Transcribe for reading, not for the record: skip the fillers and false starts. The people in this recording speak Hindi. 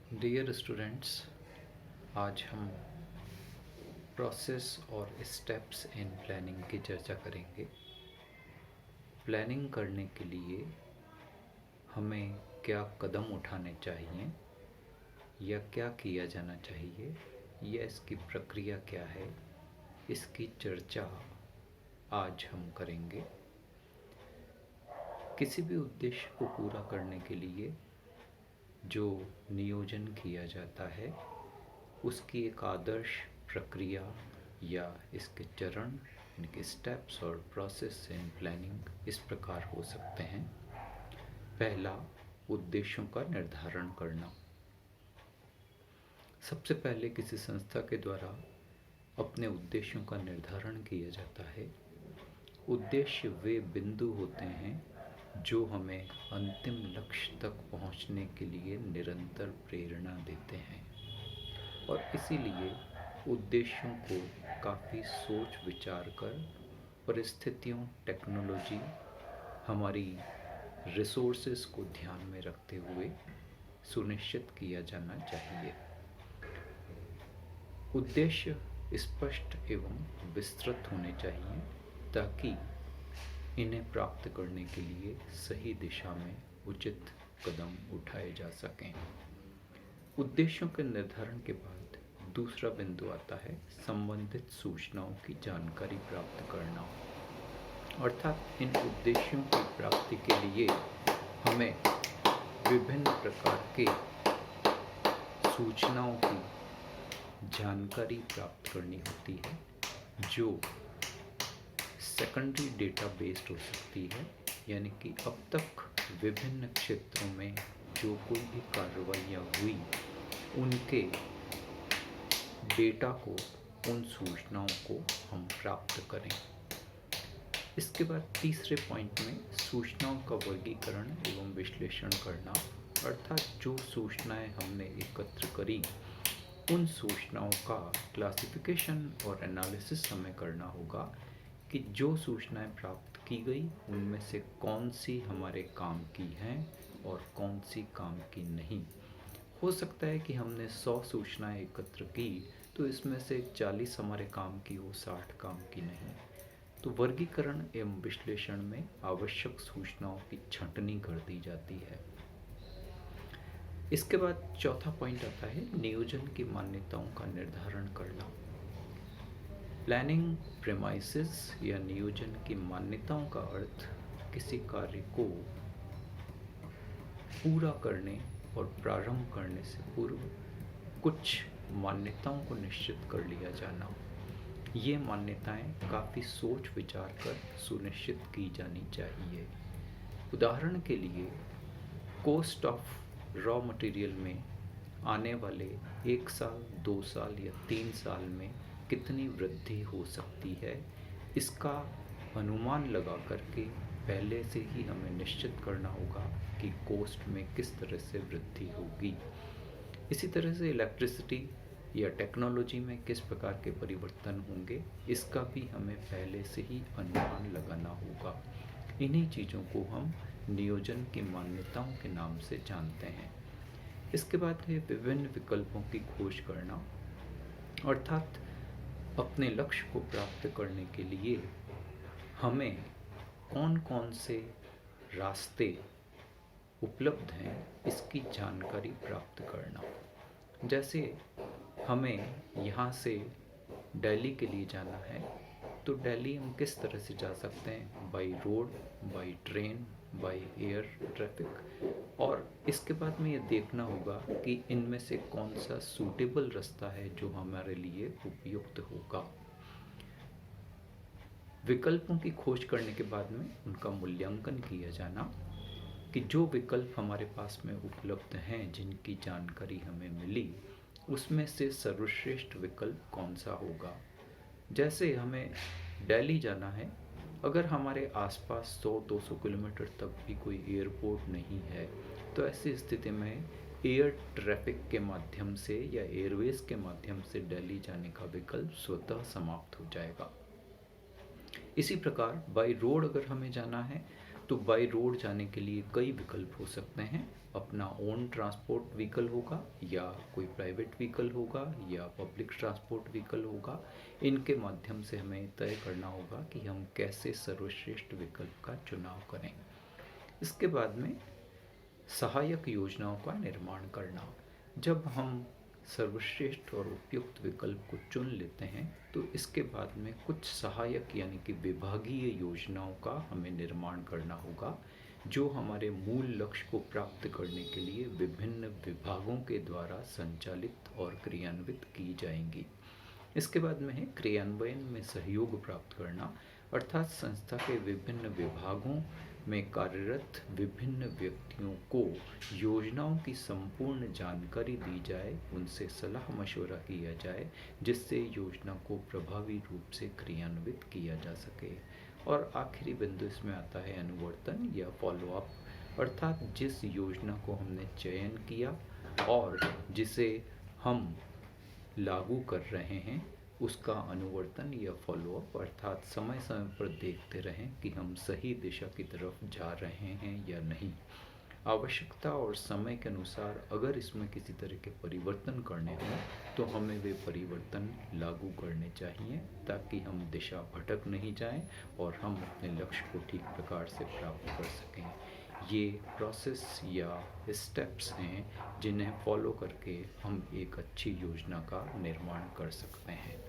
डियर स्टूडेंट्स, आज हम प्रोसेस और स्टेप्स इन प्लानिंग की चर्चा करेंगे। प्लानिंग करने के लिए हमें क्या कदम उठाने चाहिए या क्या किया जाना चाहिए या इसकी प्रक्रिया क्या है, इसकी चर्चा आज हम करेंगे। किसी भी उद्देश्य को पूरा करने के लिए जो नियोजन किया जाता है उसकी एक आदर्श प्रक्रिया या इसके चरण, इनके स्टेप्स और प्रोसेस इन प्लानिंग इस प्रकार हो सकते हैं। पहला, उद्देश्यों का निर्धारण करना। सबसे पहले किसी संस्था के द्वारा अपने उद्देश्यों का निर्धारण किया जाता है। उद्देश्य वे बिंदु होते हैं जो हमें अंतिम लक्ष्य तक पहुंचने के लिए निरंतर प्रेरणा देते हैं और इसीलिए उद्देश्यों को काफ़ी सोच विचार कर परिस्थितियों, टेक्नोलॉजी, हमारी रिसोर्सेस को ध्यान में रखते हुए सुनिश्चित किया जाना चाहिए। उद्देश्य स्पष्ट एवं विस्तृत होने चाहिए ताकि इन्हें प्राप्त करने के लिए सही दिशा में उचित कदम उठाए जा सकें। उद्देश्यों के निर्धारण के बाद दूसरा बिंदु आता है संबंधित सूचनाओं की जानकारी प्राप्त करना। अर्थात इन उद्देश्यों की प्राप्ति के लिए हमें विभिन्न प्रकार के सूचनाओं की जानकारी प्राप्त करनी होती है जो सेकेंडरी डेटा बेस्ड हो सकती है, यानी कि अब तक विभिन्न क्षेत्रों में जो कोई भी कार्रवाइयाँ हुई उनके डेटा को, उन सूचनाओं को हम प्राप्त करें। इसके बाद तीसरे पॉइंट में सूचनाओं का वर्गीकरण एवं विश्लेषण करना। अर्थात जो सूचनाएं हमने एकत्र करी उन सूचनाओं का क्लासिफिकेशन और एनालिसिस हमें करना होगा कि जो सूचनाएं प्राप्त की गई उनमें से कौन सी हमारे काम की हैं और कौन सी काम की नहीं। हो सकता है कि हमने 100 सूचनाएं एकत्र की तो इसमें से 40 हमारे काम की हो, 60 काम की नहीं। तो वर्गीकरण एवं विश्लेषण में आवश्यक सूचनाओं की छंटनी कर दी जाती है। इसके बाद चौथा पॉइंट आता है नियोजन की मान्यताओं का निर्धारण करना। प्लानिंग प्रेमाइसिस या नियोजन की मान्यताओं का अर्थ किसी कार्य को पूरा करने और प्रारंभ करने से पूर्व कुछ मान्यताओं को निश्चित कर लिया जाना। ये मान्यताएं काफ़ी सोच विचार कर सुनिश्चित की जानी चाहिए। उदाहरण के लिए कॉस्ट ऑफ रॉ मटेरियल में आने वाले 1 साल, 2 साल या 3 साल में कितनी वृद्धि हो सकती है, इसका अनुमान लगा करके पहले से ही हमें निश्चित करना होगा कि कॉस्ट में किस तरह से वृद्धि होगी। इसी तरह से इलेक्ट्रिसिटी या टेक्नोलॉजी में किस प्रकार के परिवर्तन होंगे, इसका भी हमें पहले से ही अनुमान लगाना होगा। इन्हीं चीज़ों को हम नियोजन की मान्यताओं के नाम से जानते हैं। इसके बाद है विभिन्न विकल्पों की खोज करना। अर्थात अपने लक्ष्य को प्राप्त करने के लिए हमें कौन कौन से रास्ते उपलब्ध हैं इसकी जानकारी प्राप्त करना। जैसे हमें यहाँ से दिल्ली के लिए जाना है तो दिल्ली हम किस तरह से जा सकते हैं, by road, by train, by air traffic. और इसके बाद में ये देखना होगा कि इनमें से कौन सा सूटेबल रास्ता है जो हमारे लिए उपयुक्त होगा। विकल्पों की खोज करने के बाद में उनका मूल्यांकन किया जाना कि जो विकल्प हमारे पास में उपलब्ध हैं, जिनकी जानकारी हमें मिली, उसमें से सर्वश्रेष्ठ विकल्प कौन सा होगा। जैसे हमें दिल्ली जाना है, अगर हमारे आसपास 100-200 किलोमीटर तक भी कोई एयरपोर्ट नहीं है तो ऐसी स्थिति में एयर ट्रैफिक के माध्यम से या एयरवेज के माध्यम से दिल्ली जाने का विकल्प स्वतः समाप्त हो जाएगा। इसी प्रकार बाई रोड अगर हमें जाना है तो बाई रोड जाने के लिए कई विकल्प हो सकते हैं। अपना ओन ट्रांसपोर्ट व्हीकल होगा या कोई प्राइवेट व्हीकल होगा या पब्लिक ट्रांसपोर्ट व्हीकल होगा, इनके माध्यम से हमें तय करना होगा कि हम कैसे सर्वश्रेष्ठ विकल्प का चुनाव करें। इसके बाद में सहायक योजनाओं का निर्माण करना। जब हम सर्वश्रेष्ठ और उपयुक्त विकल्प को चुन लेते हैं तो इसके बाद में कुछ सहायक यानी कि विभागीय योजनाओं का हमें निर्माण करना होगा, जो हमारे मूल लक्ष्य को प्राप्त करने के लिए विभिन्न विभागों के द्वारा संचालित और क्रियान्वित की जाएंगी। इसके बाद में है क्रियान्वयन में सहयोग प्राप्त करना, अर्थात संस्था के विभिन्न विभागों में कार्यरत विभिन्न व्यक्तियों को योजनाओं की संपूर्ण जानकारी दी जाए, उनसे सलाह मशवरा किया जाए, जिससे योजना को प्रभावी रूप से क्रियान्वित किया जा सके। और आखिरी बिंदु इसमें आता है अनुवर्तन या फॉलोअप, अर्थात जिस योजना को हमने चयन किया और जिसे हम लागू कर रहे हैं उसका अनुवर्तन या फॉलोअप, अर्थात समय समय पर देखते रहें कि हम सही दिशा की तरफ जा रहे हैं या नहीं। आवश्यकता और समय के अनुसार अगर इसमें किसी तरह के परिवर्तन करने हों तो हमें वे परिवर्तन लागू करने चाहिए, ताकि हम दिशा भटक नहीं जाएं और हम अपने लक्ष्य को ठीक प्रकार से प्राप्त कर सकें। ये प्रोसेस या स्टेप्स हैं जिन्हें फॉलो करके हम एक अच्छी योजना का निर्माण कर सकते हैं।